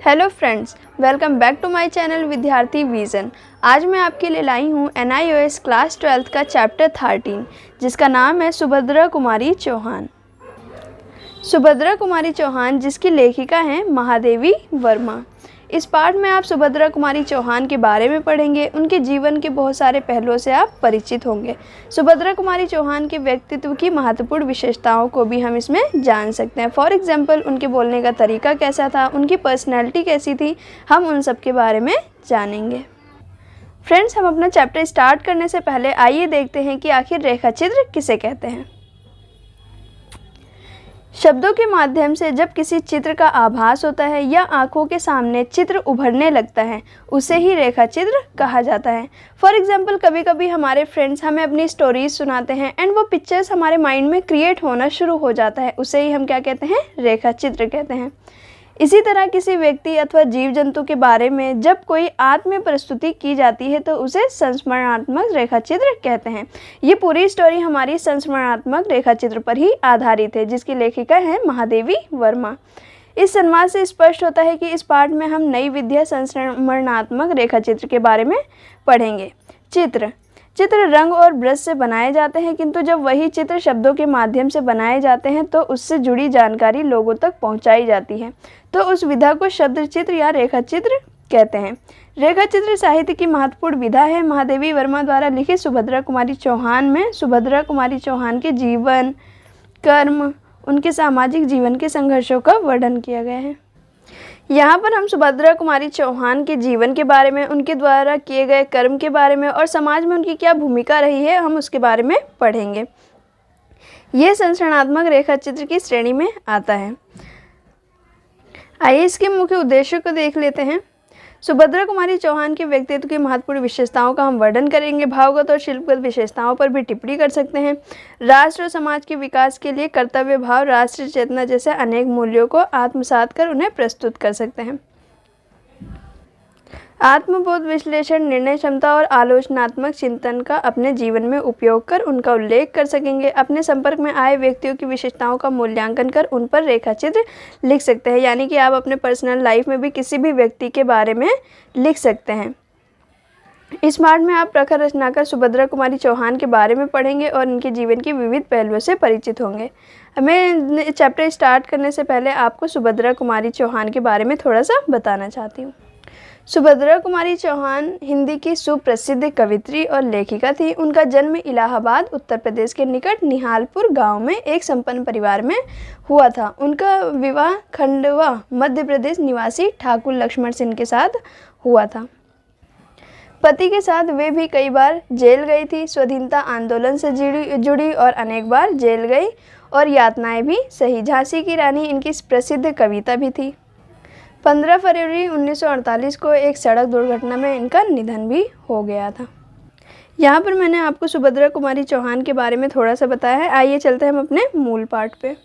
Hello friends, welcome back to my channel Vidyarthi vision. आज मैं आपके लिए लाई हूँ NIOS क्लास 12 का चैप्टर 13 जिसका नाम है सुभद्रा कुमारी चौहान। सुभद्रा कुमारी चौहान जिसकी लेखिका हैं महादेवी वर्मा। इस पाठ में आप सुभद्रा कुमारी चौहान के बारे में पढ़ेंगे। उनके जीवन के बहुत सारे पहलुओं से आप परिचित होंगे। सुभद्रा कुमारी चौहान के व्यक्तित्व की महत्वपूर्ण विशेषताओं को भी हम इसमें जान सकते हैं। फॉर एग्जाम्पल, उनके बोलने का तरीका कैसा था, उनकी पर्सनैलिटी कैसी थी, हम उन सब के बारे में जानेंगे। फ्रेंड्स, हम अपना चैप्टर स्टार्ट करने से पहले आइए देखते हैं कि आखिर रेखा चित्र किसे कहते हैं। शब्दों के माध्यम से जब किसी चित्र का आभास होता है या आंखों के सामने चित्र उभरने लगता है, उसे ही रेखा चित्र कहा जाता है। फॉर एग्जाम्पल, कभी कभी हमारे फ्रेंड्स हमें अपनी स्टोरीज सुनाते हैं एंड वो पिक्चर्स हमारे माइंड में क्रिएट होना शुरू हो जाता है, उसे ही हम क्या कहते हैं, रेखा चित्र कहते हैं। इसी तरह किसी व्यक्ति अथवा जीव जंतु के बारे में जब कोई आत्म प्रस्तुति की जाती है तो उसे संस्मरणात्मक रेखा चित्र कहते हैं। ये पूरी स्टोरी हमारी संस्मरणात्मक रेखा चित्र पर ही आधारित है, जिसकी लेखिका है महादेवी वर्मा। इस संवाद से स्पष्ट होता है कि इस पाठ में हम नई विद्या संस्मरणात्मक रेखा चित्र के बारे में पढ़ेंगे। चित्र रंग और ब्रश से बनाए जाते हैं, किंतु जब वही चित्र शब्दों के माध्यम से बनाए जाते हैं तो उससे जुड़ी जानकारी लोगों तक पहुंचाई जाती है, तो उस विधा को शब्द चित्र या रेखा चित्र कहते हैं। रेखा चित्र साहित्य की महत्वपूर्ण विधा है। महादेवी वर्मा द्वारा लिखित सुभद्रा कुमारी चौहान में सुभद्रा कुमारी चौहान के जीवन, कर्म, उनके सामाजिक जीवन के संघर्षों का वर्णन किया गया है। यहाँ पर हम सुभद्रा कुमारी चौहान के जीवन के बारे में, उनके द्वारा किए गए कर्म के बारे में और समाज में उनकी क्या भूमिका रही है, हम उसके बारे में पढ़ेंगे। ये संस्मरणात्मक रेखा चित्र की श्रेणी में आता है। आइए इसके मुख्य उद्देश्यों को देख लेते हैं। सुभद्रा कुमारी चौहान के व्यक्तित्व की महत्वपूर्ण विशेषताओं का हम वर्णन करेंगे। भावगत और शिल्पगत विशेषताओं पर भी टिप्पणी कर सकते हैं। राष्ट्र और समाज के विकास के लिए कर्तव्य भाव, राष्ट्र चेतना जैसे अनेक मूल्यों को आत्मसात कर उन्हें प्रस्तुत कर सकते हैं। आत्मबोध, विश्लेषण, निर्णय क्षमता और आलोचनात्मक चिंतन का अपने जीवन में उपयोग कर उनका उल्लेख कर सकेंगे। अपने संपर्क में आए व्यक्तियों की विशेषताओं का मूल्यांकन कर उन पर रेखाचित्र लिख सकते हैं। यानी कि आप अपने पर्सनल लाइफ में भी किसी भी व्यक्ति के बारे में लिख सकते हैं। इस पाठ में आप प्रखर रचनाकार सुभद्रा कुमारी चौहान के बारे में पढ़ेंगे और इनके जीवन के विविध पहलुओं से परिचित होंगे। मैं चैप्टर स्टार्ट करने से पहले आपको सुभद्रा कुमारी चौहान के बारे में थोड़ा सा बताना चाहती हूँ। सुभद्रा कुमारी चौहान हिंदी की सुप्रसिद्ध कवित्री और लेखिका थी। उनका जन्म इलाहाबाद उत्तर प्रदेश के निकट निहालपुर गांव में एक संपन्न परिवार में हुआ था। उनका विवाह खंडवा मध्य प्रदेश निवासी ठाकुर लक्ष्मण सिंह के साथ हुआ था। पति के साथ वे भी कई बार जेल गई थी। स्वाधीनता आंदोलन से जुड़ी और अनेक बार जेल गई और यातनाएं भी सही। झांसी की रानी इनकी प्रसिद्ध कविता भी थी। 15 फरवरी 1948 को एक सड़क दुर्घटना में इनका निधन भी हो गया था। यहाँ पर मैंने आपको सुभद्रा कुमारी चौहान के बारे में थोड़ा सा बताया है। आइए चलते हैं हम अपने मूल पाठ पे।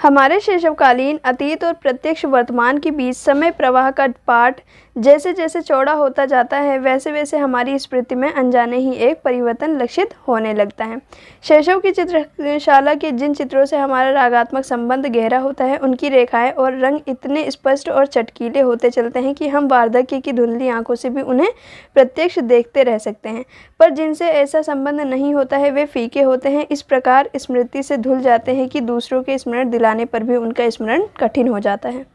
हमारे शैशवकालीन अतीत और प्रत्यक्ष वर्तमान के बीच समय प्रवाह का पाठ जैसे जैसे चौड़ा होता जाता है, वैसे वैसे हमारी स्मृति में अनजाने ही एक परिवर्तन लक्षित होने लगता है। शैशव की चित्रशाला के जिन चित्रों से हमारा रागात्मक संबंध गहरा होता है, उनकी रेखाएं और रंग इतने स्पष्ट और चटकीले होते चलते हैं कि हम वार्धक्य की धुंधली आंखों से भी उन्हें प्रत्यक्ष देखते रह सकते हैं। पर जिनसे ऐसा संबंध नहीं होता है, वे फीके होते हैं। इस प्रकार स्मृति से धुल जाते हैं कि दूसरों के स्मरण दिलाने पर भी उनका स्मरण कठिन हो जाता है।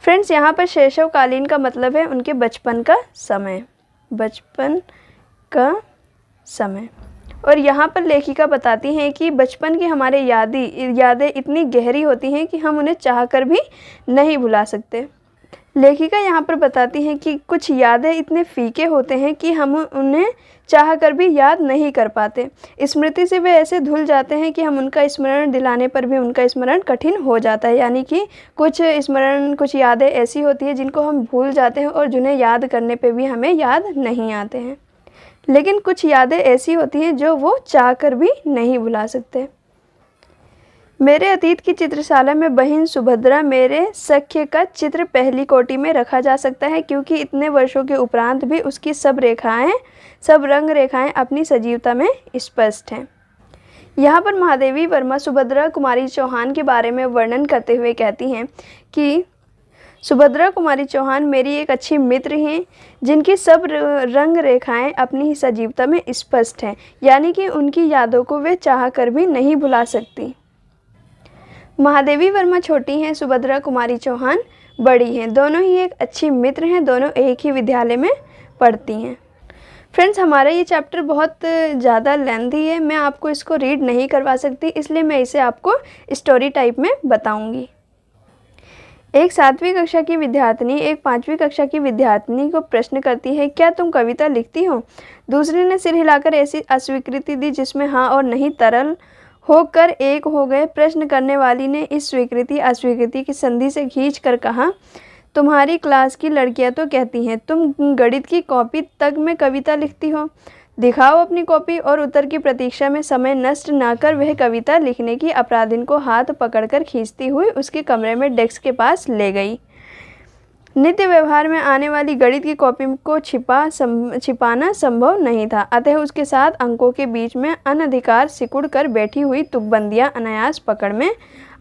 फ्रेंड्स, यहाँ पर शैशवकालीन का मतलब है उनके बचपन का समय, बचपन का समय। और यहाँ पर लेखिका बताती हैं कि बचपन की हमारे यादें इतनी गहरी होती हैं कि हम उन्हें चाहकर भी नहीं भुला सकते। लेखिका यहाँ पर बताती हैं कि कुछ यादें इतने फीके होते हैं कि हम उन्हें चाहकर भी याद नहीं कर पाते। स्मृति से वे ऐसे धुल जाते हैं कि हम उनका स्मरण दिलाने पर भी उनका स्मरण कठिन हो जाता है। यानी कि कुछ यादें ऐसी होती हैं जिनको हम भूल जाते हैं और जिन्हें याद करने पर भी हमें याद नहीं आते हैं। लेकिन कुछ यादें ऐसी होती हैं जो वो चाहकर भी नहीं भुला सकते। मेरे अतीत की चित्रशाला में बहन सुभद्रा मेरे सख्य का चित्र पहली कोटि में रखा जा सकता है, क्योंकि इतने वर्षों के उपरांत भी उसकी सब रंग रेखाएं अपनी सजीवता में स्पष्ट हैं। यहाँ पर महादेवी वर्मा सुभद्रा कुमारी चौहान के बारे में वर्णन करते हुए कहती हैं कि सुभद्रा कुमारी चौहान मेरी एक अच्छी मित्र हैं जिनकी सब रंग रेखाएं अपनी ही सजीवता में स्पष्ट हैं, यानी कि उनकी यादों को वे चाह कर भी नहीं भुला सकती। महादेवी वर्मा छोटी हैं, सुभद्रा कुमारी चौहान बड़ी हैं। दोनों ही एक अच्छी मित्र हैं, दोनों एक ही विद्यालय में पढ़ती हैं। फ्रेंड्स, हमारा ये चैप्टर बहुत ज़्यादा लेंथी है, मैं आपको इसको रीड नहीं करवा सकती, इसलिए मैं इसे आपको स्टोरी टाइप में बताऊंगी। एक 7वीं कक्षा की विद्यार्थिनी एक 5वीं कक्षा की विद्यार्थिनी को प्रश्न करती है, क्या तुम कविता लिखती हो? दूसरे ने सिर हिलाकर ऐसी अस्वीकृति दी जिसमें हाँ और नहीं तरल होकर एक हो गए। प्रश्न करने वाली ने इस स्वीकृति अस्वीकृति की संधि से खींच कर कहा, तुम्हारी क्लास की लड़कियां तो कहती हैं तुम गणित की कॉपी तक में कविता लिखती हो। दिखाओ अपनी कॉपी। और उत्तर की प्रतीक्षा में समय नष्ट न कर वह कविता लिखने की अपराधीन को हाथ पकड़कर खींचती हुई उसके कमरे में डेस्क के पास ले गई। नित्य व्यवहार में आने वाली गणित की कॉपी को छिपाना संभव नहीं था, अतः उसके साथ अंकों के बीच में अनधिकार सिकुड़ कर बैठी हुई तुकबंदियां अनायास पकड़ में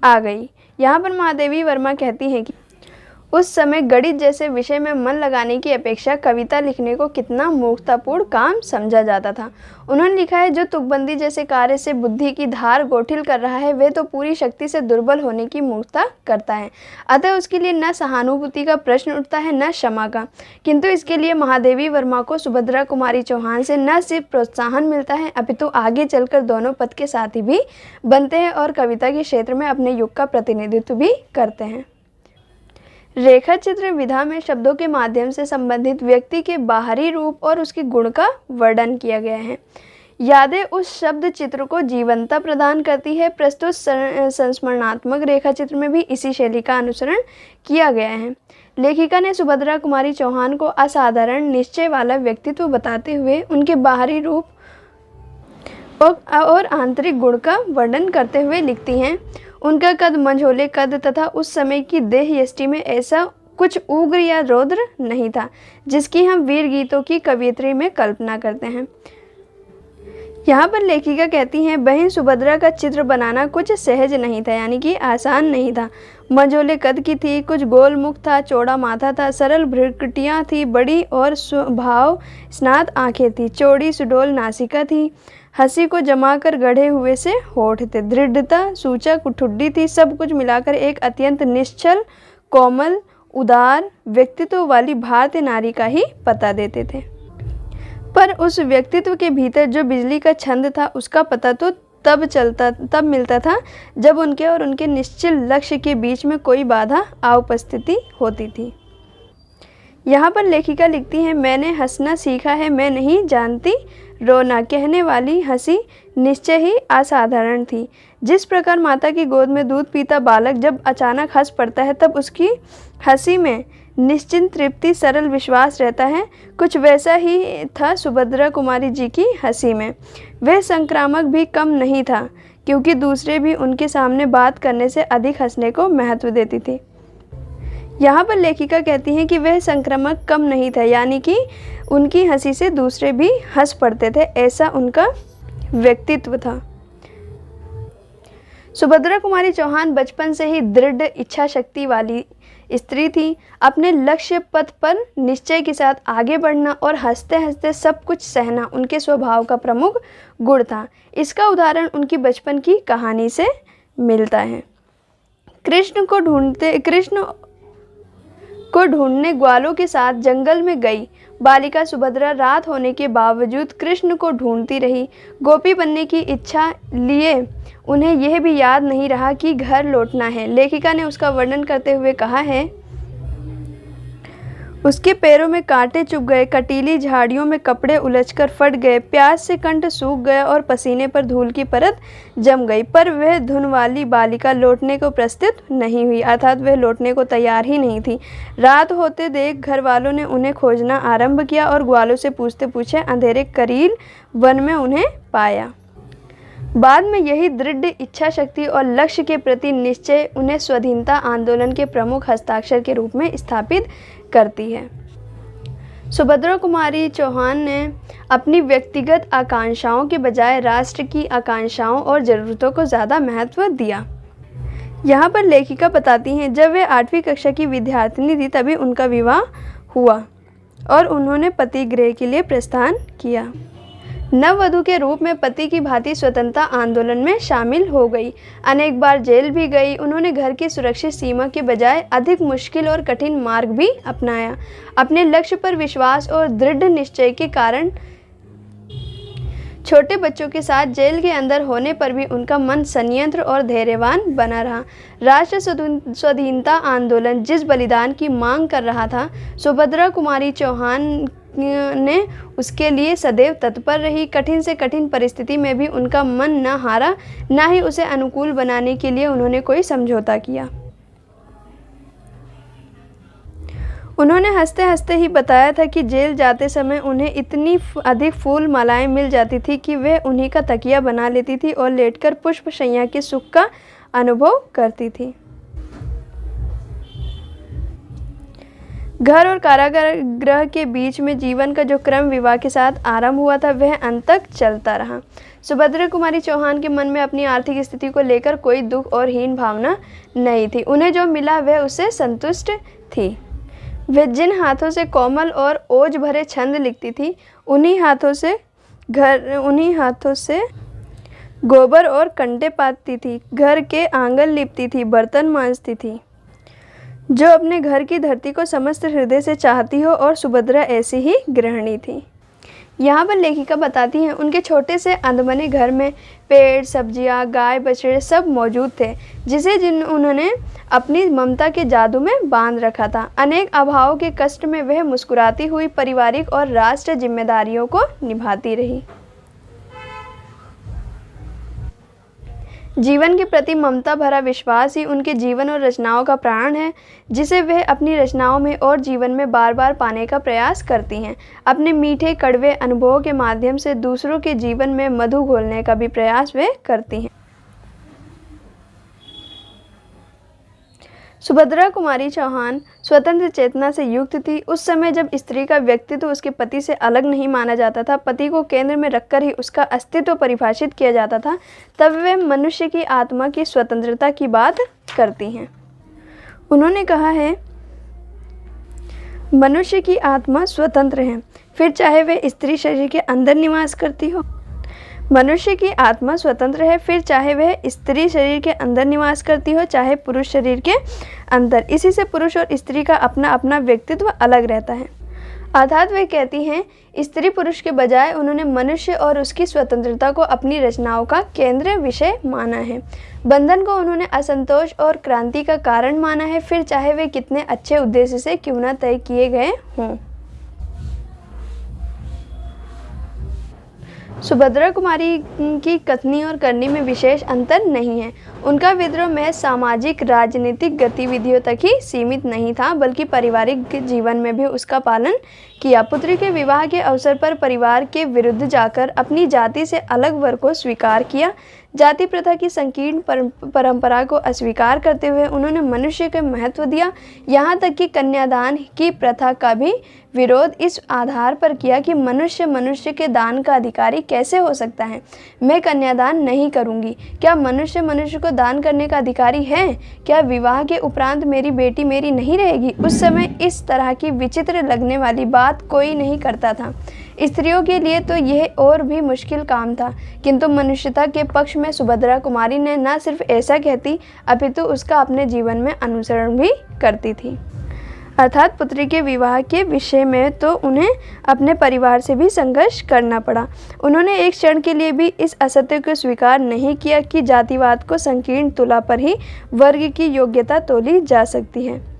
आ गई। यहाँ पर महादेवी वर्मा कहती हैं कि उस समय गणित जैसे विषय में मन लगाने की अपेक्षा कविता लिखने को कितना मूर्खतापूर्ण काम समझा जाता था। उन्होंने लिखा है, जो तुकबंदी जैसे कार्य से बुद्धि की धार गोठिल कर रहा है वह तो पूरी शक्ति से दुर्बल होने की मूर्खता करता है, अतः उसके लिए न सहानुभूति का प्रश्न उठता है न क्षमा का। किंतु इसके लिए महादेवी वर्मा को सुभद्रा कुमारी चौहान से न सिर्फ प्रोत्साहन मिलता है अपितु आगे चलकर दोनों पद के साथी भी बनते हैं और कविता के क्षेत्र में अपने युग का प्रतिनिधित्व भी करते हैं। रेखा चित्र विधा में शब्दों के माध्यम से संबंधित व्यक्ति के बाहरी रूप और उसके गुण का वर्णन किया गया है। यादें उस शब्द चित्र को जीवंतता प्रदान करती है। प्रस्तुत संस्मरणात्मक रेखा चित्र में भी इसी शैली का अनुसरण किया गया है। लेखिका ने सुभद्रा कुमारी चौहान को असाधारण निश्चय वाला व्यक्तित्व बताते हुए उनके बाहरी रूप और आंतरिक गुण का वर्णन करते हुए लिखती हैं, उनका कद मंझोले कद तथा उस समय की देह यष्टि में ऐसा कुछ उग्र या रौद्र नहीं था जिसकी हम वीर गीतों की कवियत्री में कल्पना करते हैं। यहाँ पर लेखिका कहती हैं, बहन सुभद्रा का चित्र बनाना कुछ सहज नहीं था, यानी कि आसान नहीं था। मंझोले कद की थी, कुछ गोल मुख था, चौड़ा माथा था, सरल भ्रुकुटियाँ थी, बड़ी और स्वभाव स्नात आंखें थी, चौड़ी सुडौल नासिका थी, हंसी को जमा कर गढ़े हुए से होठ थे, दृढ़ता सूचक ठुड्डी थी। सब कुछ मिलाकर एक अत्यंत निश्चल कोमल उदार व्यक्तित्व वाली भारतीय नारी का ही पता देते थे। पर उस व्यक्तित्व के भीतर जो बिजली का छंद था उसका पता तो तब मिलता था जब उनके और उनके निश्चित लक्ष्य के बीच में कोई बाधा उपस्थिति होती थी। यहाँ पर लेखिका लिखती है, मैंने हंसना सीखा है, मैं नहीं जानती रोना। कहने वाली हंसी निश्चय ही असाधारण थी। जिस प्रकार माता की गोद में दूध पीता बालक जब अचानक हंस पड़ता है तब उसकी हंसी में निश्चिंत तृप्ति सरल विश्वास रहता है, कुछ वैसा ही था सुभद्रा कुमारी जी की हंसी में। वह संक्रामक भी कम नहीं था क्योंकि दूसरे भी उनके सामने बात करने से अधिक हंसने को महत्व देती थी। यहाँ पर लेखिका कहती हैं कि वह संक्रामक कम नहीं था, यानी कि उनकी हंसी से दूसरे भी हंस पड़ते थे, ऐसा उनका व्यक्तित्व था। सुभद्रा कुमारी चौहान बचपन से ही दृढ़ इच्छा शक्ति वाली स्त्री थी। अपने लक्ष्य पथ पर निश्चय के साथ आगे बढ़ना और हंसते हंसते सब कुछ सहना उनके स्वभाव का प्रमुख गुण था। इसका उदाहरण उनकी बचपन की कहानी से मिलता है। कृष्ण को ढूंढने ग्वालों के साथ जंगल में गई बालिका सुभद्रा रात होने के बावजूद कृष्ण को ढूंढती रही। गोपी बनने की इच्छा लिए उन्हें यह भी याद नहीं रहा कि घर लौटना है। लेखिका ने उसका वर्णन करते हुए कहा है, उसके पैरों में कांटे चुभ गए, कटीली झाड़ियों में कपड़े उलझकर फट गए, प्यास से कंठ सूख गया और पसीने पर धूल की परत जम गई। पर वह धुन वाली बालिका लौटने को प्रस्तुत नहीं हुई, अर्थात वह लौटने को तैयार ही नहीं थी। रात होते देख घर वालों ने उन्हें खोजना आरंभ किया और ग्वालों से पूछते पूछे अंधेरे करील वन में उन्हें पाया। बाद में यही दृढ़ इच्छा शक्ति और लक्ष्य के प्रति निश्चय उन्हें स्वाधीनता आंदोलन के प्रमुख हस्ताक्षर के रूप में स्थापित करती है। सुभद्रा कुमारी चौहान ने अपनी व्यक्तिगत आकांक्षाओं के बजाय राष्ट्र की आकांक्षाओं और ज़रूरतों को ज़्यादा महत्व दिया। यहाँ पर लेखिका बताती हैं, जब वे 8वीं कक्षा की विद्यार्थिनी थी तभी उनका विवाह हुआ और उन्होंने पति गृह के लिए प्रस्थान किया। नववधू के रूप में पति की भांति स्वतंत्रता आंदोलन में शामिल हो गई। अनेक बार जेल भी गई। उन्होंने घर की सुरक्षित सीमा के बजाय अधिक मुश्किल और कठिन मार्ग भी अपनाया। अपने लक्ष्य पर विश्वास और दृढ़ निश्चय के कारण छोटे बच्चों के साथ जेल के अंदर होने पर भी उनका मन संयंत्र और धैर्यवान बना रहा। राष्ट्र स्वाधीनता आंदोलन जिस बलिदान की मांग कर रहा था, सुभद्रा कुमारी चौहान ने उसके लिए सदैव तत्पर रही। कठिन से कठिन परिस्थिति में भी उनका मन न हारा, न ही उसे अनुकूल बनाने के लिए उन्होंने कोई समझौता किया। उन्होंने हंसते हंसते ही बताया था कि जेल जाते समय उन्हें इतनी अधिक फूल मालाएं मिल जाती थी कि वे उन्हीं का तकिया बना लेती थी और लेटकर पुष्प शैया के सुख का अनुभव करती थी। घर और कारागृह के बीच में जीवन का जो क्रम विवाह के साथ आरंभ हुआ था, वह अंत तक चलता रहा। सुभद्रा कुमारी चौहान के मन में अपनी आर्थिक स्थिति को लेकर कोई दुख और हीन भावना नहीं थी। उन्हें जो मिला वह उससे संतुष्ट थी। वे जिन हाथों से कोमल और ओज भरे छंद लिखती थी, उन्हीं हाथों से गोबर और कंडे पाथती थी, घर के आंगन लिपती थी, बर्तन मांजती थी। जो अपने घर की धरती को समस्त हृदय से चाहती हो, और सुभद्रा ऐसी ही गृहिणी थी। यहाँ पर लेखिका बताती हैं, उनके छोटे से अनबने घर में पेड़, सब्जियाँ, गाय, बछड़े सब मौजूद थे, उन्होंने अपनी ममता के जादू में बांध रखा था। अनेक अभावों के कष्ट में वह मुस्कुराती हुई पारिवारिक और राष्ट्र जिम्मेदारियों को निभाती रही। जीवन के प्रति ममता भरा विश्वास ही उनके जीवन और रचनाओं का प्राण है, जिसे वह अपनी रचनाओं में और जीवन में बार बार पाने का प्रयास करती हैं। अपने मीठे कड़वे अनुभवों के माध्यम से दूसरों के जीवन में मधु घोलने का भी प्रयास वे करती हैं। सुभद्रा कुमारी चौहान स्वतंत्र चेतना से युक्त थी। उस समय जब स्त्री का व्यक्तित्व उसके पति से अलग नहीं माना जाता था, पति को केंद्र में रखकर ही उसका अस्तित्व परिभाषित किया जाता था, तब वे मनुष्य की आत्मा की स्वतंत्रता की बात करती हैं। उन्होंने कहा है, मनुष्य की आत्मा स्वतंत्र है, फिर चाहे वे स्त्री शरीर के अंदर निवास करती हो। मनुष्य की आत्मा स्वतंत्र है, फिर चाहे वह स्त्री शरीर के अंदर निवास करती हो, चाहे पुरुष शरीर के अंदर। इसी से पुरुष और स्त्री का अपना अपना व्यक्तित्व अलग रहता है। अर्थात वे कहती हैं, स्त्री पुरुष के बजाय उन्होंने मनुष्य और उसकी स्वतंत्रता को अपनी रचनाओं का केंद्र विषय माना है। बंधन को उन्होंने असंतोष और क्रांति का कारण माना है, फिर चाहे वे कितने अच्छे उद्देश्य से क्यों न तय किए गए हों। सुभद्रा कुमारी की कथनी और करनी में विशेष अंतर नहीं है। उनका विद्रोह महज सामाजिक राजनीतिक गतिविधियों तक ही सीमित नहीं था, बल्कि पारिवारिक जीवन में भी उसका पालन किया। पुत्री के विवाह के अवसर पर परिवार के विरुद्ध जाकर अपनी जाति से अलग वर्ग को स्वीकार किया। जाति प्रथा की संकीर्ण परंपरा को अस्वीकार करते हुए उन्होंने मनुष्य को महत्व दिया। यहाँ तक कि कन्यादान की प्रथा का भी विरोध इस आधार पर किया कि मनुष्य के दान का अधिकारी कैसे हो सकता है। मैं कन्यादान नहीं करूँगी। क्या मनुष्य को दान करने का अधिकारी है? क्या विवाह के उपरांत मेरी बेटी मेरी नहीं रहेगी? उस समय इस तरह की विचित्र लगने वाली बात कोई नहीं करता था। स्त्रियों के लिए तो यह और भी मुश्किल काम था, किंतु मनुष्यता के पक्ष में सुभद्रा कुमारी ने न सिर्फ ऐसा कहती, अपितु उसका अपने जीवन में अनुसरण भी करती थी। अर्थात पुत्री के विवाह के विषय में तो उन्हें अपने परिवार से भी संघर्ष करना पड़ा। उन्होंने एक क्षण के लिए भी इस असत्य को स्वीकार नहीं किया कि जातिवाद को संकीर्ण तुला पर ही वर्ग की योग्यता तोली जा सकती है।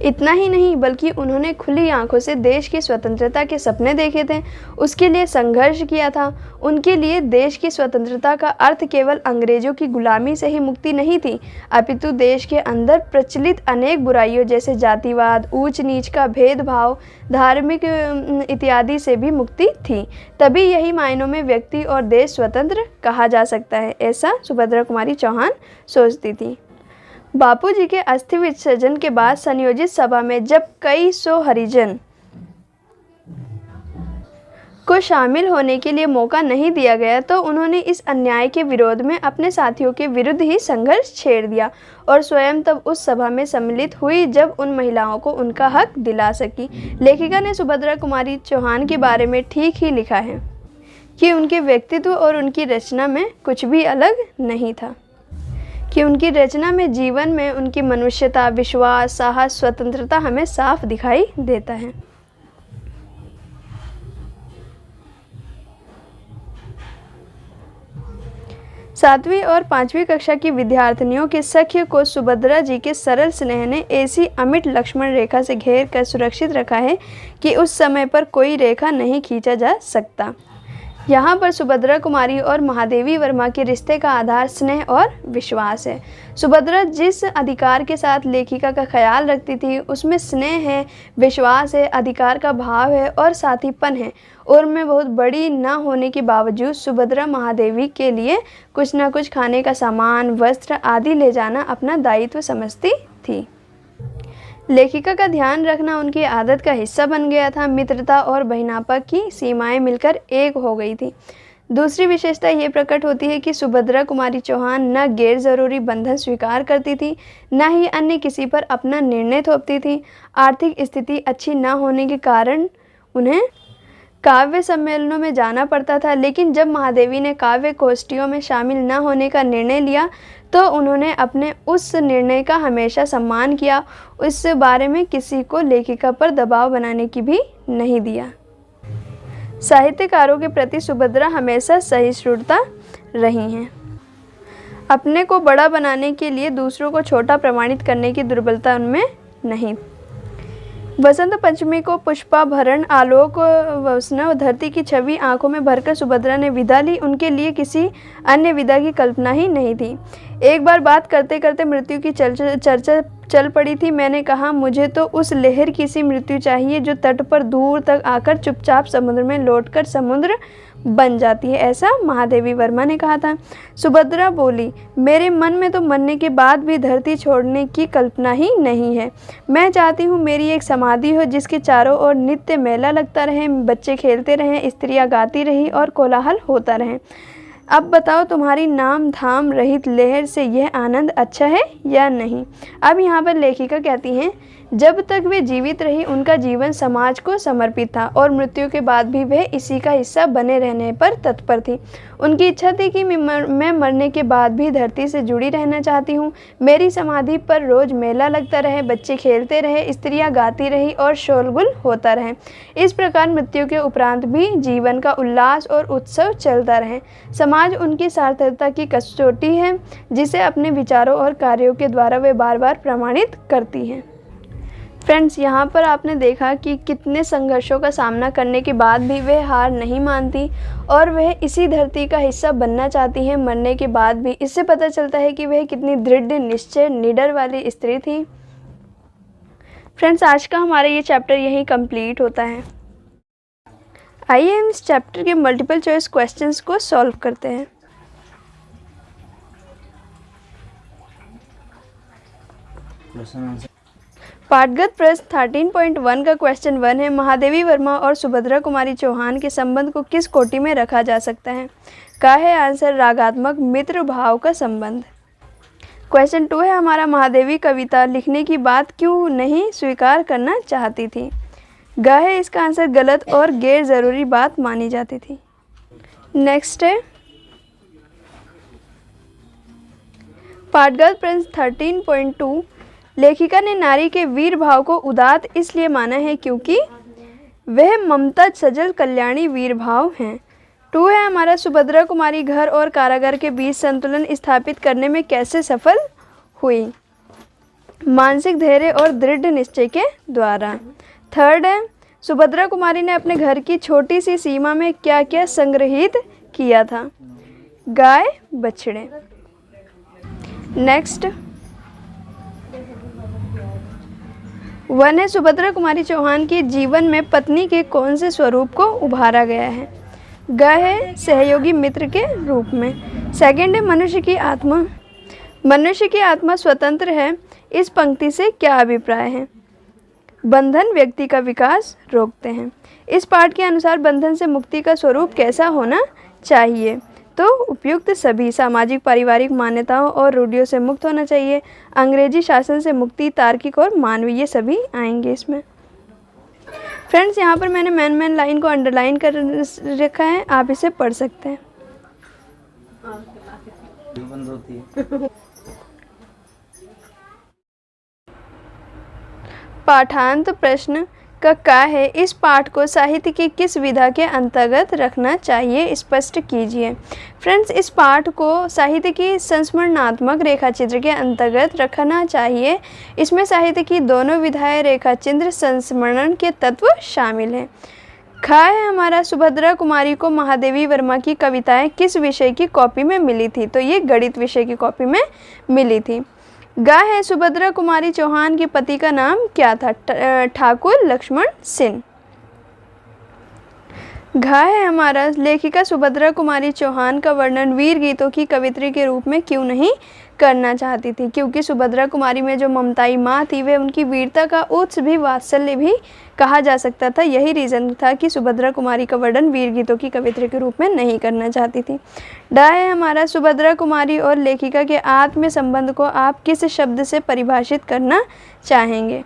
इतना ही नहीं, बल्कि उन्होंने खुली आंखों से देश की स्वतंत्रता के सपने देखे थे, उसके लिए संघर्ष किया था। उनके लिए देश की स्वतंत्रता का अर्थ केवल अंग्रेजों की गुलामी से ही मुक्ति नहीं थी, अपितु देश के अंदर प्रचलित अनेक बुराइयों जैसे जातिवाद, ऊंच नीच का भेदभाव, धार्मिक इत्यादि से भी मुक्ति थी। तभी यही मायनों में व्यक्ति और देश स्वतंत्र कहा जा सकता है, ऐसा सुभद्रा कुमारी चौहान सोचती थी। बापूजी के अस्थि विसर्जन के बाद संयोजित सभा में जब कई सौ हरिजन को शामिल होने के लिए मौका नहीं दिया गया तो उन्होंने इस अन्याय के विरोध में अपने साथियों के विरुद्ध ही संघर्ष छेड़ दिया और स्वयं तब उस सभा में सम्मिलित हुई जब उन महिलाओं को उनका हक दिला सकी। लेखिका ने सुभद्रा कुमारी चौहान के बारे में ठीक ही लिखा है कि उनके व्यक्तित्व और उनकी रचना में कुछ भी अलग नहीं था, कि उनकी रचना में जीवन में उनकी मनुष्यता, विश्वास, साहस, स्वतंत्रता हमें साफ दिखाई देता है। सातवीं और पांचवी कक्षा की विद्यार्थिनियों के सख्य को सुभद्रा जी के सरल स्नेह ने ऐसी अमिट लक्ष्मण रेखा से घेर कर सुरक्षित रखा है कि उस समय पर कोई रेखा नहीं खींचा जा सकता। यहाँ पर सुभद्रा कुमारी और महादेवी वर्मा के रिश्ते का आधार स्नेह और विश्वास है। सुभद्रा जिस अधिकार के साथ लेखिका का ख्याल रखती थी उसमें स्नेह है, विश्वास है, अधिकार का भाव है और साथीपन है। उम्र में बहुत बड़ी न होने के बावजूद सुभद्रा महादेवी के लिए कुछ न कुछ खाने का सामान, वस्त्र आदि ले जाना अपना दायित्व समझती थी। लेखिका का ध्यान रखना उनकी आदत का हिस्सा बन गया था। मित्रता और बहनापा की सीमाएं मिलकर एक हो गई थी। दूसरी विशेषता ये प्रकट होती है कि सुभद्रा कुमारी चौहान न गैर जरूरी बंधन स्वीकार करती थी, न ही अन्य किसी पर अपना निर्णय थोपती थी। आर्थिक स्थिति अच्छी न होने के कारण उन्हें काव्य सम्मेलनों में जाना पड़ता था, लेकिन जब महादेवी ने काव्य गोष्ठियों में शामिल न होने का निर्णय लिया तो उन्होंने अपने उस निर्णय का हमेशा सम्मान किया। इस बारे में किसी को लेखिका पर दबाव बनाने की भी नहीं दिया। साहित्यकारों के प्रति सुभद्रा हमेशा सहिष्णुता रही हैं। अपने को बड़ा बनाने के लिए दूसरों को छोटा प्रमाणित करने की दुर्बलता उनमें नहीं। वसंत पंचमी को पुष्पाभरण, आलोक, वसना, धरती की छवि आंखों में भरकर सुभद्रा ने विदा ली। उनके लिए किसी अन्य विदा की कल्पना ही नहीं थी। एक बार बात करते करते मृत्यु की चर्चा चल पड़ी थी। मैंने कहा, मुझे तो उस लहर की सी मृत्यु चाहिए जो तट पर दूर तक आकर चुपचाप समुद्र में लौटकर समुद्र बन जाती है, ऐसा महादेवी वर्मा ने कहा था। सुभद्रा बोली, मेरे मन में तो मरने के बाद भी धरती छोड़ने की कल्पना ही नहीं है। मैं चाहती हूँ मेरी एक समाधि हो जिसके चारों ओर नित्य मेला लगता रहे, बच्चे खेलते रहें, स्त्रियाँ गाती रही और कोलाहल होता रहे। अब बताओ, तुम्हारी नाम धाम रहित लहर से यह आनंद अच्छा है या नहीं। अब यहाँ पर लेखिका कहती हैं, जब तक वे जीवित रही उनका जीवन समाज को समर्पित था और मृत्यु के बाद भी वे इसी का हिस्सा बने रहने पर तत्पर थी। उनकी इच्छा थी कि मैं मरने के बाद भी धरती से जुड़ी रहना चाहती हूँ। मेरी समाधि पर रोज मेला लगता रहे, बच्चे खेलते रहे, स्त्रियाँ गाती रही और शोरगुल होता रहे। इस प्रकार मृत्यु के उपरांत भी जीवन का उल्लास और उत्सव चलता रहे। समाज उनकी सार्थकता की कसौटी है जिसे अपने विचारों और कार्यों के द्वारा वे बार बार प्रमाणित करती हैं। फ्रेंड्स, यहाँ पर आपने देखा कि कितने संघर्षों का सामना करने के बाद भी वे हार नहीं मानती और वह इसी धरती का हिस्सा बनना चाहती हैं मरने के बाद भी। इससे पता चलता है कि वह कितनी दृढ़ निश्चय, निडर वाली स्त्री थी। फ्रेंड्स, आज का हमारा ये चैप्टर यहीं कंप्लीट होता है। आइए हम इस चैप्टर के मल्टीपल चॉइस क्वेश्चंस को सॉल्व करते हैं। पाठगत प्रश्न 13.1 का क्वेश्चन 1 है, महादेवी वर्मा और सुभद्रा कुमारी चौहान के संबंध को किस कोटि में रखा जा सकता है। का है आंसर रागात्मक मित्र भाव का संबंध। क्वेश्चन 2 है हमारा, महादेवी कविता लिखने की बात क्यों नहीं स्वीकार करना चाहती थी। ग है इसका आंसर गलत और गैर जरूरी बात मानी जाती थी। नेक्स्ट है पाठगत प्रश्न 13.2, लेखिका ने नारी के वीर भाव को उदात्त इसलिए माना है क्योंकि वह ममता सजल कल्याणी वीर भाव हैं। 2 है हमारा, सुभद्रा कुमारी घर और कारागार के बीच संतुलन स्थापित करने में कैसे सफल हुई। मानसिक धैर्य और दृढ़ निश्चय के द्वारा। 3 है, सुभद्रा कुमारी ने अपने घर की छोटी सी सीमा में क्या क्या संग्रहित किया था। गाय, बछड़े। नेक्स्ट 1 है, सुभद्रा कुमारी चौहान के जीवन में पत्नी के कौन से स्वरूप को उभारा गया है। ग है सहयोगी मित्र के रूप में। सेकंड है, मनुष्य की आत्मा स्वतंत्र है। इस पंक्ति से क्या अभिप्राय है। बंधन व्यक्ति का विकास रोकते हैं। इस पाठ के अनुसार बंधन से मुक्ति का स्वरूप कैसा होना चाहिए? तो उपयुक्त सभी सामाजिक पारिवारिक मान्यताओं और रूढ़ियों से मुक्त होना चाहिए। अंग्रेजी शासन से मुक्ति, तार्किक और मानवीय, ये सभी आएंगे इसमें। फ्रेंड्स, यहाँ पर मैंने मेन लाइन को अंडरलाइन कर रखा है, आप इसे पढ़ सकते हैं। पाठांत प्रश्न का है, इस पाठ को साहित्य की किस विधा के अंतर्गत रखना चाहिए, स्पष्ट कीजिए। फ्रेंड्स, इस पाठ को साहित्य की संस्मरणात्मक रेखाचित्र के अंतर्गत रखना चाहिए। इसमें साहित्य की दोनों विधाएं रेखाचित्र संस्मरण के तत्व शामिल हैं। खा है हमारा, सुभद्रा कुमारी को महादेवी वर्मा की कविताएं किस विषय की कॉपी में मिली थी? तो ये गणित विषय की कॉपी में मिली थी। गा है, सुभद्रा कुमारी चौहान के पति का नाम क्या था? ठाकुर लक्ष्मण सिंह। घा है हमारा, लेखिका सुभद्रा कुमारी चौहान का वर्णन वीर गीतों की कवित्री के रूप में क्यों नहीं करना चाहती थी? क्योंकि सुभद्रा कुमारी में जो ममताई माँ थी वह उनकी वीरता का उत्स भी, वात्सल्य भी कहा जा सकता था। यही रीज़न था कि सुभद्रा कुमारी का वर्णन वीर गीतों की कवित्री के रूप में नहीं करना चाहती थी। डा है हमारा, सुभद्रा कुमारी और लेखिका के आत्म संबंध को आप किस शब्द से परिभाषित करना चाहेंगे?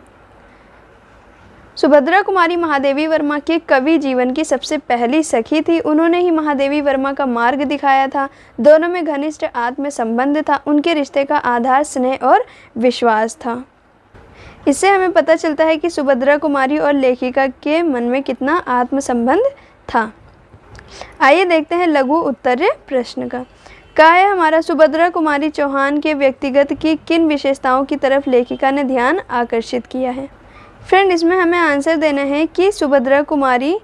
सुभद्रा कुमारी महादेवी वर्मा के कवि जीवन की सबसे पहली सखी थी। उन्होंने ही महादेवी वर्मा का मार्ग दिखाया था। दोनों में घनिष्ठ आत्म संबंध था। उनके रिश्ते का आधार स्नेह और विश्वास था। इससे हमें पता चलता है कि सुभद्रा कुमारी और लेखिका के मन में कितना आत्म संबंध था। आइए देखते हैं लघु उत्तरीय प्रश्न का है हमारा, सुभद्रा कुमारी चौहान के व्यक्तिगत की किन विशेषताओं की तरफ लेखिका ने ध्यान आकर्षित किया है? फ्रेंड, इसमें हमें आंसर देना है कि सुभद्रा कुमारी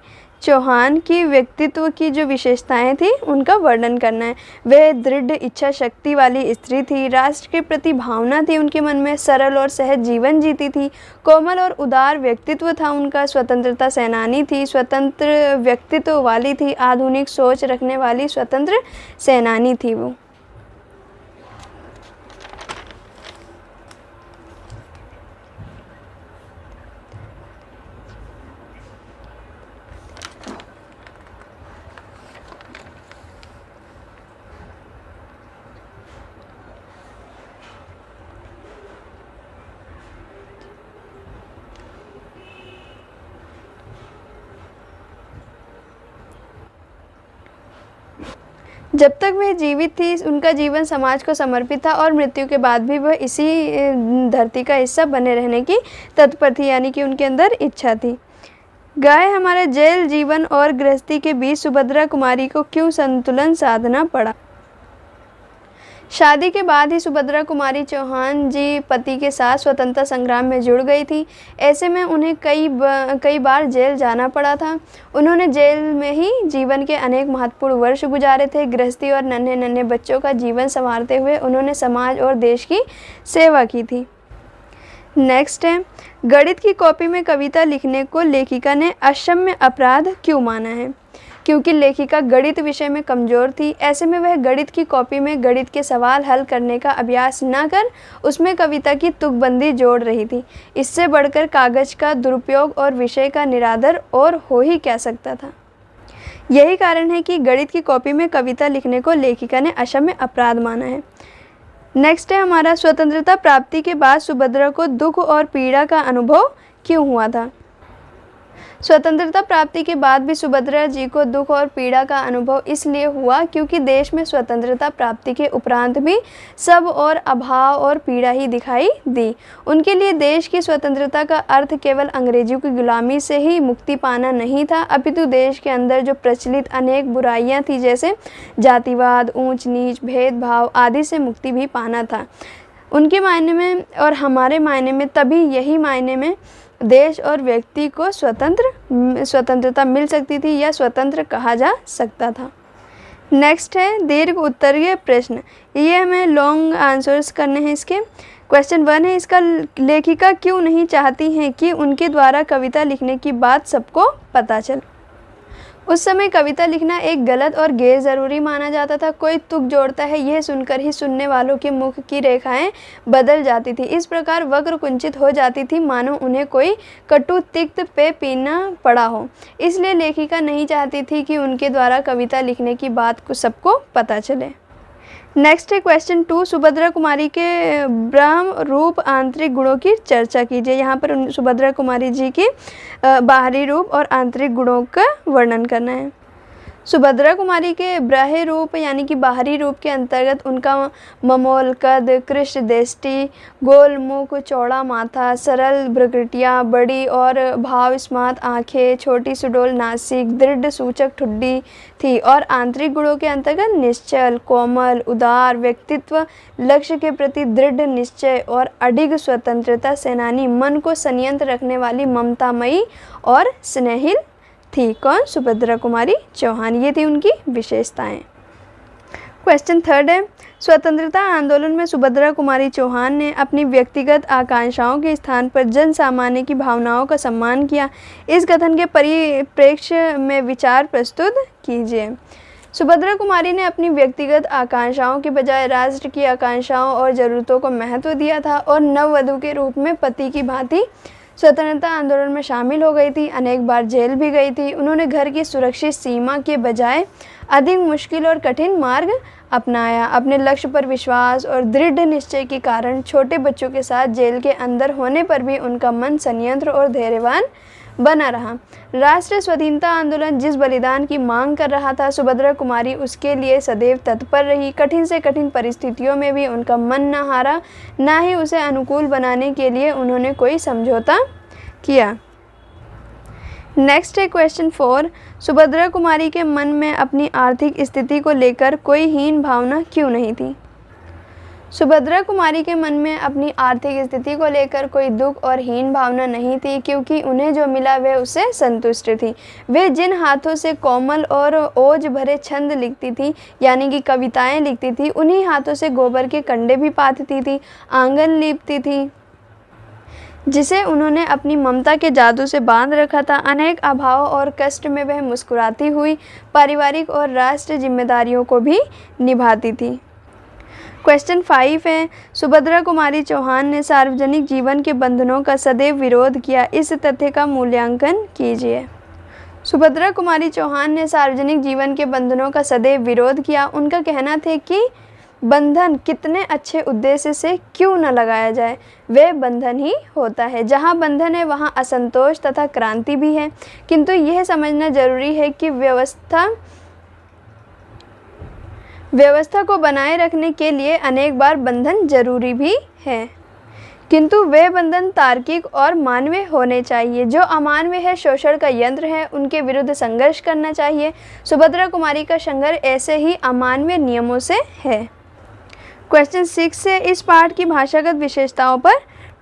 चौहान की व्यक्तित्व की जो विशेषताएं थी उनका वर्णन करना है। वह दृढ़ इच्छा शक्ति वाली स्त्री थी। राष्ट्र के प्रति भावना थी उनके मन में। सरल और सहज जीवन जीती थी। कोमल और उदार व्यक्तित्व था उनका। स्वतंत्रता सेनानी थी। स्वतंत्र व्यक्तित्व वाली थी। आधुनिक सोच रखने वाली स्वतंत्र सेनानी थी वो। जब तक वह जीवित थी उनका जीवन समाज को समर्पित था और मृत्यु के बाद भी वह इसी धरती का हिस्सा बने रहने की तत्पर थी, यानी कि उनके अंदर इच्छा थी। गाय हमारे, जेल जीवन और गृहस्थी के बीच सुभद्रा कुमारी को क्यों संतुलन साधना पड़ा? शादी के बाद ही सुभद्रा कुमारी चौहान जी पति के साथ स्वतंत्रता संग्राम में जुड़ गई थी। ऐसे में उन्हें कई बार जेल जाना पड़ा था। उन्होंने जेल में ही जीवन के अनेक महत्वपूर्ण वर्ष गुजारे थे। गृहस्थी और नन्हे नन्हे बच्चों का जीवन संवारते हुए उन्होंने समाज और देश की सेवा की थी। नेक्स्ट है, गणित की कॉपी में कविता लिखने को लेखिका ने अक्षम्य अपराध क्यों माना है? क्योंकि लेखिका गणित विषय में कमज़ोर थी। ऐसे में वह गणित की कॉपी में गणित के सवाल हल करने का अभ्यास न कर उसमें कविता की तुकबंदी जोड़ रही थी। इससे बढ़कर कागज का दुरुपयोग और विषय का निरादर और हो ही क्या सकता था। यही कारण है कि गणित की कॉपी में कविता लिखने को लेखिका ने अक्षम्य अपराध माना है। नेक्स्ट है हमारा, स्वतंत्रता प्राप्ति के बाद सुभद्रा को दुख और पीड़ा का अनुभव क्यों हुआ था? स्वतंत्रता प्राप्ति के बाद भी सुभद्रा जी को दुख और पीड़ा का अनुभव इसलिए हुआ क्योंकि देश में स्वतंत्रता प्राप्ति के उपरांत भी सब और अभाव और पीड़ा ही दिखाई दी। उनके लिए देश की स्वतंत्रता का अर्थ केवल अंग्रेजों की गुलामी से ही मुक्ति पाना नहीं था, अपितु देश के अंदर जो प्रचलित अनेक बुराइयां थी जैसे जातिवाद, ऊंच नीच, भेदभाव आदि से मुक्ति भी पाना था। उनके मायने में और हमारे मायने में तभी यही मायने में देश और व्यक्ति को स्वतंत्रता मिल सकती थी या स्वतंत्र कहा जा सकता था। नेक्स्ट है दीर्घ उत्तरीय प्रश्न। ये हमें लॉन्ग आंसर्स करने हैं इसके। क्वेश्चन 1 है, इसका लेखिका क्यों नहीं चाहती हैं कि उनके द्वारा कविता लिखने की बात सबको पता चले? उस समय कविता लिखना एक गलत और गैर ज़रूरी माना जाता था। कोई तुक जोड़ता है, यह सुनकर ही सुनने वालों के मुख की रेखाएं बदल जाती थी। इस प्रकार वक्र कुंचित हो जाती थी, मानो उन्हें कोई कटु तिक्त पे पीना पड़ा हो। इसलिए लेखिका नहीं चाहती थी कि उनके द्वारा कविता लिखने की बात को सबको पता चले। नेक्स्ट है क्वेश्चन 2, सुभद्रा कुमारी के ब्रह्म रूप आंतरिक गुणों की चर्चा कीजिए। यहाँ पर सुभद्रा कुमारी जी की बाहरी रूप और आंतरिक गुणों का वर्णन करना है। सुभद्रा कुमारी के ब्राह्य रूप यानी कि बाहरी रूप के अंतर्गत उनका ममोल कद, कृष्ण दृष्टि, गोल मुख, चौड़ा माथा, सरल भ्रुकुटियाँ, बड़ी और भावस्मात आँखें, छोटी सुडौल नासिक, दृढ़ सूचक ठुड्डी थी। और आंतरिक गुणों के अंतर्गत निश्चल, कोमल, उदार व्यक्तित्व, लक्ष्य के प्रति दृढ़ निश्चय और अडिग स्वतंत्रता सेनानी, मन को संयंत्र रखने वाली ममतामयी और स्नेहिल थी। कौन? सुभद्रा कुमारी चौहान। ये थी उनकी विशेषताएं। क्वेश्चन 3 है, स्वतंत्रता आंदोलन में सुभद्रा कुमारी चौहान ने अपनी व्यक्तिगत आकांक्षाओं के स्थान पर जन सामान्य की भावनाओं का सम्मान किया। इस कथन के परिप्रेक्ष्य में विचार प्रस्तुत कीजिए। सुभद्रा कुमारी ने अपनी व्यक्तिगत आकांक्षाओं के बजाय राष्ट्र की आकांक्षाओं और ज़रूरतों को महत्व दिया था और नववधू के रूप में पति की भांति स्वतंत्रता आंदोलन में शामिल हो गई थी। अनेक बार जेल भी गई थी। उन्होंने घर की सुरक्षित सीमा के बजाय अधिक मुश्किल और कठिन मार्ग अपनाया। अपने लक्ष्य पर विश्वास और दृढ़ निश्चय के कारण छोटे बच्चों के साथ जेल के अंदर होने पर भी उनका मन संयंत्र और धैर्यवान बना रहा। राष्ट्रीय स्वाधीनता आंदोलन जिस बलिदान की मांग कर रहा था, सुभद्रा कुमारी उसके लिए सदैव तत्पर रही। कठिन से कठिन परिस्थितियों में भी उनका मन न हारा, न ही उसे अनुकूल बनाने के लिए उन्होंने कोई समझौता किया। नेक्स्ट है क्वेश्चन 4, सुभद्रा कुमारी के मन में अपनी आर्थिक स्थिति को लेकर कोई हीन भावना क्यों नहीं थी? सुभद्रा कुमारी के मन में अपनी आर्थिक स्थिति को लेकर कोई दुख और हीन भावना नहीं थी, क्योंकि उन्हें जो मिला वह उससे संतुष्ट थी। वे जिन हाथों से कोमल और ओज भरे छंद लिखती थी, यानी कि कविताएं लिखती थी, उन्हीं हाथों से गोबर के कंडे भी पाथती थी, आंगन लीपती थी, जिसे उन्होंने अपनी ममता के जादू से बांध रखा था। अनेक अभाव और कष्ट में वह मुस्कुराती हुई पारिवारिक और राष्ट्रीय जिम्मेदारियों को भी निभाती थी। क्वेश्चन 5 है, सुभद्रा कुमारी चौहान ने सार्वजनिक जीवन के बंधनों का सदैव विरोध किया। इस तथ्य का मूल्यांकन कीजिए। सुभद्रा कुमारी चौहान ने सार्वजनिक जीवन के बंधनों का सदैव विरोध किया। उनका कहना था कि बंधन कितने अच्छे उद्देश्य से क्यों न लगाया जाए, वह बंधन ही होता है। जहाँ बंधन है वहाँ असंतोष तथा क्रांति भी है, किंतु यह समझना जरूरी है कि व्यवस्था को बनाए रखने के लिए अनेक बार बंधन जरूरी भी है, किंतु वे बंधन तार्किक और मानवीय होने चाहिए। जो अमानवीय है, शोषण का यंत्र है, उनके विरुद्ध संघर्ष करना चाहिए। सुभद्रा कुमारी का संघर्ष ऐसे ही अमानवीय नियमों से है। क्वेश्चन 6 से इस पाठ की भाषागत विशेषताओं पर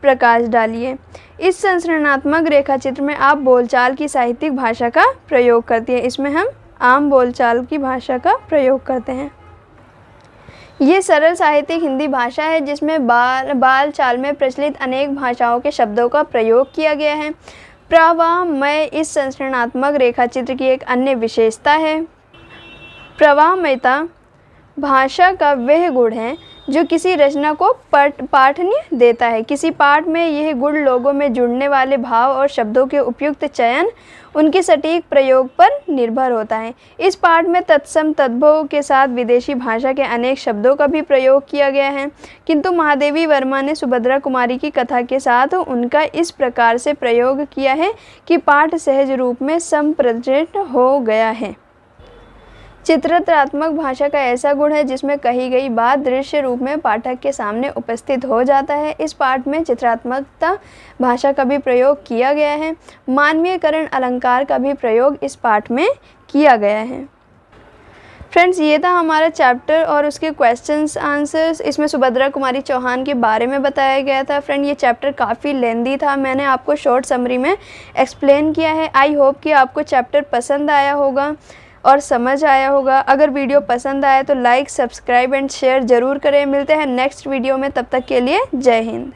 प्रकाश डालिए। इस संरचनात्मक रेखाचित्र में आप बोलचाल की साहित्यिक भाषा का प्रयोग करती है। इसमें हम आम बोलचाल की भाषा का प्रयोग करते हैं। ये सरल साहित्यिक हिंदी भाषा है, जिसमें बाल चाल में प्रचलित अनेक भाषाओं के शब्दों का प्रयोग किया गया है। प्रवाहमय इस संरचनात्मक रेखाचित्र की एक अन्य विशेषता है। प्रवाहमयता भाषा का वह गुण है जो किसी रचना को पाठनीय देता है। किसी पाठ में यह गुण लोगों में जुड़ने वाले भाव और शब्दों के उपयुक्त चयन, उनके सटीक प्रयोग पर निर्भर होता है। इस पाठ में तत्सम तद्भव के साथ विदेशी भाषा के अनेक शब्दों का भी प्रयोग किया गया है, किंतु महादेवी वर्मा ने सुभद्रा कुमारी की कथा के साथ उनका इस प्रकार से प्रयोग किया है कि पाठ सहज रूप में संप्रेषित हो गया है। चित्रणात्मक भाषा का ऐसा गुण है जिसमें कही गई बात दृश्य रूप में पाठक के सामने उपस्थित हो जाता है। इस पाठ में चित्रणात्मकता भाषा का भी प्रयोग किया गया है। मानवीयकरण अलंकार का भी प्रयोग इस पाठ में किया गया है। फ्रेंड्स, ये था हमारा चैप्टर और उसके क्वेश्चंस आंसर्स। इसमें सुभद्रा कुमारी चौहान के बारे में बताया गया था। फ्रेंड, ये चैप्टर काफ़ी लेंदी था, मैंने आपको शॉर्ट समरी में एक्सप्लेन किया है। आई होप कि आपको चैप्टर पसंद आया होगा और समझ आया होगा। अगर वीडियो पसंद आया तो लाइक, सब्सक्राइब एंड शेयर ज़रूर करें। मिलते हैं नेक्स्ट वीडियो में, तब तक के लिए जय हिंद।